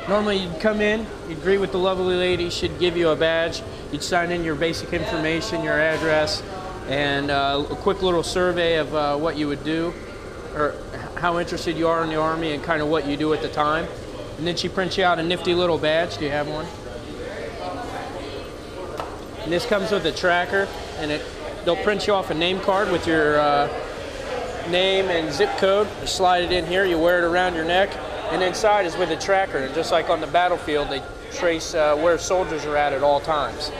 Normally you'd come in, you'd greet with the lovely lady, she'd give you a badge, you'd sign in your basic information, your address, and a quick little survey of what you would do, or how interested you are in the Army and kind of what you do at the time. And then she prints you out a nifty little badge. Do you have one? And this comes with a tracker, and they'll print you off a name card with your name and zip code. You slide it in here, you wear it around your neck, and inside is with a tracker. And just like on the battlefield, they trace where soldiers are at all times.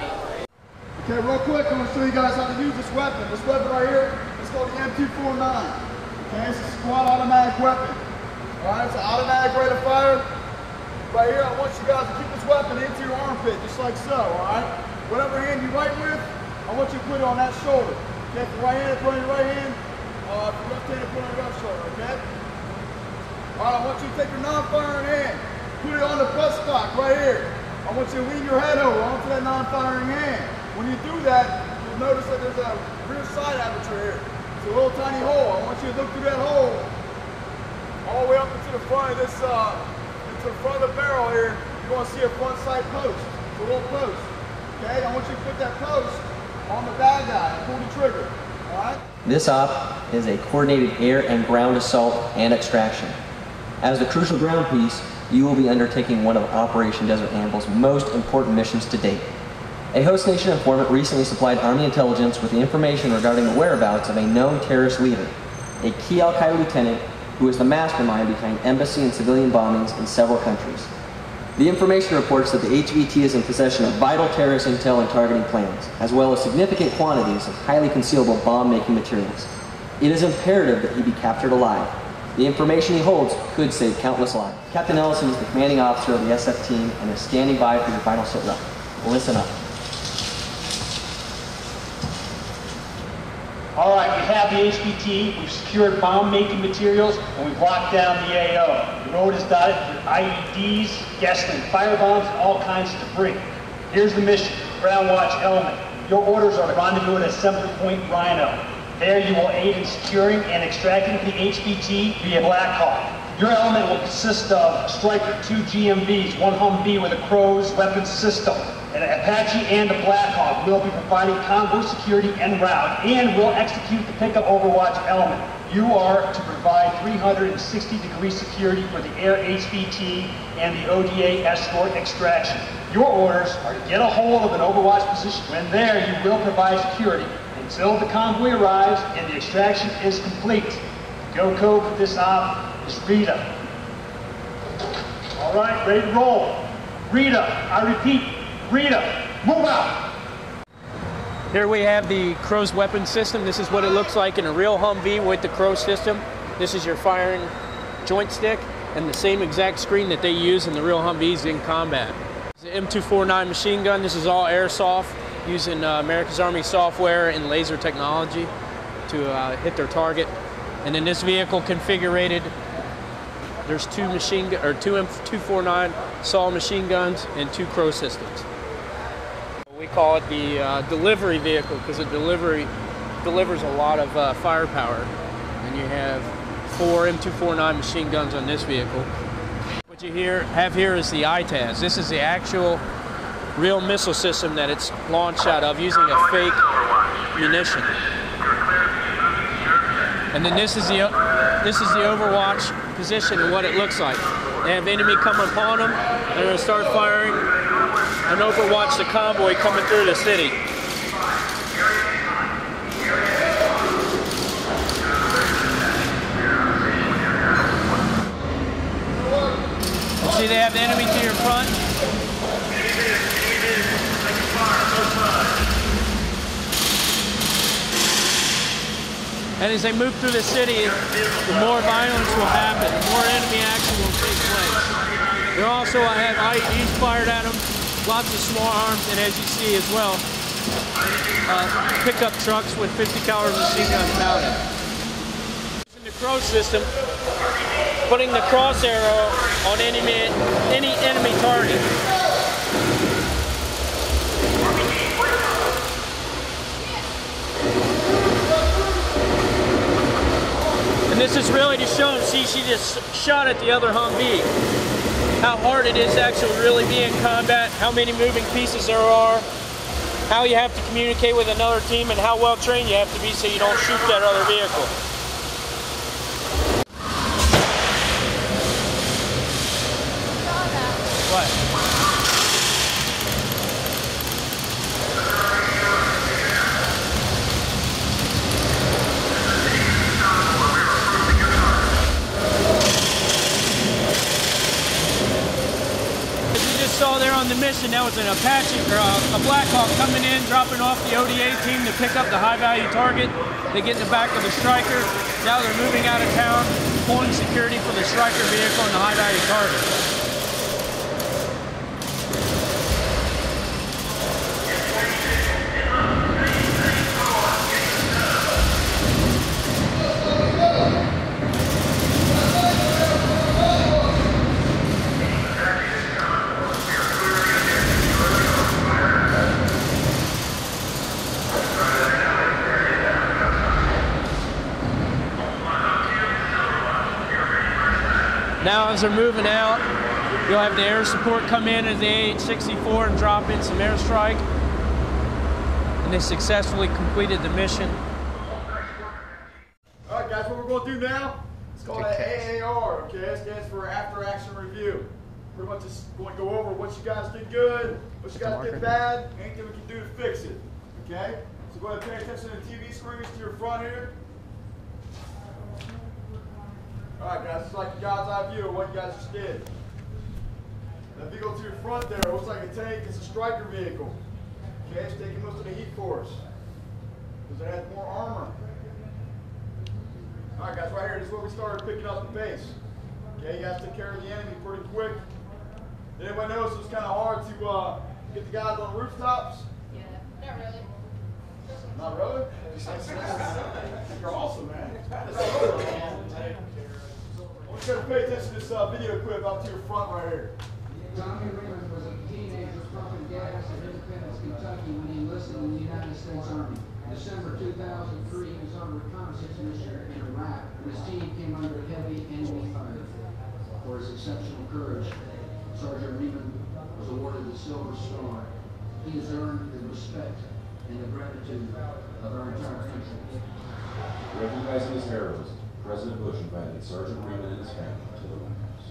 Okay, real quick, I'm going to show you guys how to use this weapon. This weapon right here is called the M249. Okay, it's a squad automatic weapon. Alright, it's an automatic rate of fire. Right here, I want you guys to keep this weapon into your armpit, just like so, alright? Whatever hand you right with, I want you to put it on that shoulder. Okay, if you're right-handed, put it on your right hand. If you're left-handed, put it on your left shoulder, okay? Alright, I want you to take your non-firing hand, put it on the press block right here. I want you to lean your head over onto that non-firing hand. When you do that, you'll notice that there's a rear side aperture here. It's a little tiny hole. I want you to look through that hole all the way up into the front of this, into the front of the barrel here. You're going to see a front sight post. It's a little post. Okay, I want you to put that post on the bad guy and pull the trigger. Alright? This op is a coordinated air and ground assault and extraction. As the crucial ground piece, you will be undertaking one of Operation Desert Amble's most important missions to date. A host nation informant recently supplied Army intelligence with the information regarding the whereabouts of a known terrorist leader, a key Al-Qaeda lieutenant who is the mastermind behind embassy and civilian bombings in several countries. The information reports that the HVT is in possession of vital terrorist intel and targeting plans, as well as significant quantities of highly concealable bomb-making materials. It is imperative that he be captured alive. The information he holds could save countless lives. Captain Ellison is the commanding officer of the SF team and is standing by for your final sit rep. Listen up. All right, we have the HVT, we've secured bomb-making materials, and we've locked down the AO. The road is dotted with IEDs, gasoline firebombs, and all kinds of debris. Here's the mission, Ground Watch Element. Your orders are to rendezvous at Assembly Point Rhino. There you will aid in securing and extracting the HVT via Black Hawk. Your element will consist of Striker, 2 GMVs, 1 Humvee with a Crow's weapons system. An Apache and a Black Hawk will be providing convoy security en route and will execute the pickup overwatch element. You are to provide 360-degree security for the air HVT and the ODA escort extraction. Your orders are to get a hold of an overwatch position. When there, you will provide security until the convoy arrives and the extraction is complete. The go code for this op is Rita. All right, ready to roll. Rita, I repeat, Rita, move out. Here we have the Crow's weapon system. This is what it looks like in a real Humvee with the Crow system. This is your firing joint stick and the same exact screen that they use in the real Humvees in combat. The M249 machine gun. This is all airsoft using America's Army software and laser technology to hit their target. And in this vehicle configured, there's two M249 SAW machine guns and 2 Crow systems. We call it the delivery vehicle because it delivers a lot of firepower. And you have 4 M249 machine guns on this vehicle. What you have here is the ITAS. This is the actual real missile system that it's launched out of using a fake munition. And then this is the overwatch position and what it looks like. They have enemy coming upon them. They're going to start firing and overwatch the convoy coming through the city. You see they have the enemy to your front. And as they move through the city, the more violence will happen, the more enemy action will take place. They also have IEDs fired at them, lots of small arms, and as you see as well, pickup trucks with 50 caliber machine guns mounted. Using the Crow system, putting the cross arrow on any enemy target. And this is really to show them, see, she just shot at the other Humvee. how hard it is to actually really be in combat, how many moving pieces there are, how you have to communicate with another team, and how well trained you have to be so you don't shoot that other vehicle. What? Saw there on the mission, that was an Apache or a Black Hawk coming in, dropping off the ODA team to pick up the high-value target. They get in the back of the Striker. Now they're moving out of town, pulling security for the Striker vehicle and the high-value target. Now as they're moving out, you'll have the air support come in as the AH-64 and drop in some airstrike. And they successfully completed the mission. All right, guys, what we're going to do now, it's called an AAR, okay? It stands for After Action Review. Pretty much just going to go over what you guys did good, what you guys did bad, anything we can do to fix it, okay? So go ahead and pay attention to the TV screens to your front here. Alright guys, it's like a God's eye view of what you guys just did. That vehicle to your front there, it looks like a tank. It's a Striker vehicle. Okay, it's taking most of the heat for us. Because it has more armor. Alright guys, right here, this is where we started picking up the pace. Okay, you guys took care of the enemy pretty quick. Did anybody notice it was kind of hard to get the guys on rooftops? Yeah, not really. Not really? You're awesome, man. I want you to pay attention to this video clip out to your front right here. Tommy Rieman was a teenager pumping gas in Independence, Kentucky when he enlisted in the United States Army. In December 2003, he was on a reconnaissance mission in Iraq, and his team came under heavy enemy fire. For his exceptional courage, Sergeant Rieman was awarded the Silver Star. He has earned the respect and the gratitude of our entire country. Recognizing his heroism, President Bush invited Sergeant Rieman and his family to the White House.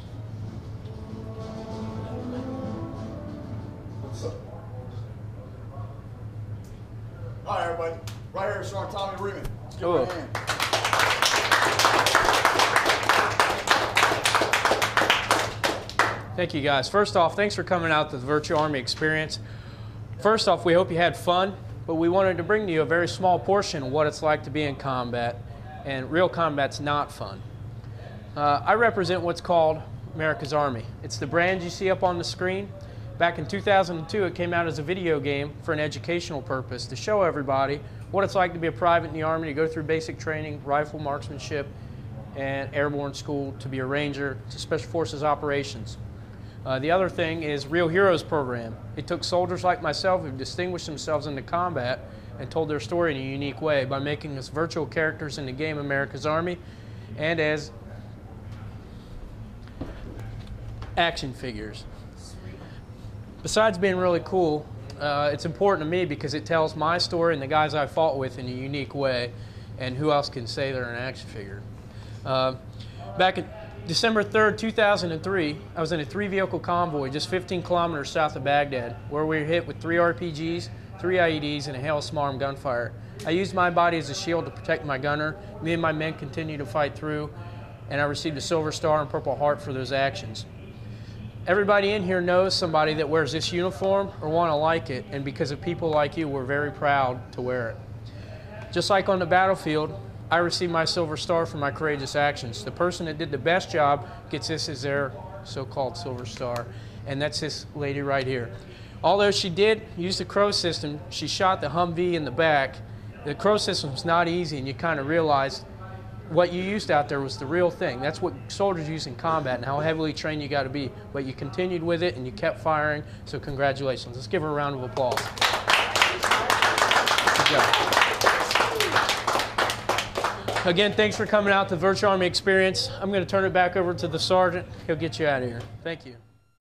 What's up? All right, everybody. Right here, Sergeant Tommy Rieman. Let's give him a hand. Thank you guys. First off, thanks for coming out to the Virtual Army Experience. First off, we hope you had fun, but we wanted to bring to you a very small portion of what it's like to be in combat. And real combat's not fun. I represent what's called America's Army. It's the brand you see up on the screen. Back in 2002, it came out as a video game for an educational purpose to show everybody what it's like to be a private in the Army, to go through basic training, rifle marksmanship, and airborne school, to be a ranger, to Special Forces operations. The other thing is Real Heroes program. It took soldiers like myself who distinguished themselves in the combat and told their story in a unique way by making us virtual characters in the game America's Army and as action figures. Besides being really cool, it's important to me because it tells my story and the guys I fought with in a unique way, and who else can say they're an action figure. Back in December 3rd, 2003, I was in a 3-vehicle convoy just 15 kilometers south of Baghdad, where we were hit with 3 RPGs, 3 IEDs, and a hail of small-arm gunfire. I used my body as a shield to protect my gunner. Me and my men continued to fight through, and I received a Silver Star and Purple Heart for those actions. Everybody in here knows somebody that wears this uniform or want to like it, and because of people like you, we're very proud to wear it. Just like on the battlefield, I received my Silver Star for my courageous actions. The person that did the best job gets this as their so-called Silver Star, and that's this lady right here. Although she did use the Crow system, she shot the Humvee in the back. The Crow system's not easy, and you kind of realize what you used out there was the real thing. That's what soldiers use in combat and how heavily trained you got to be. But you continued with it and you kept firing, so congratulations. Let's give her a round of applause. Good job. Again, thanks for coming out to the Virtual Army Experience. I'm going to turn it back over to the sergeant. He'll get you out of here. Thank you.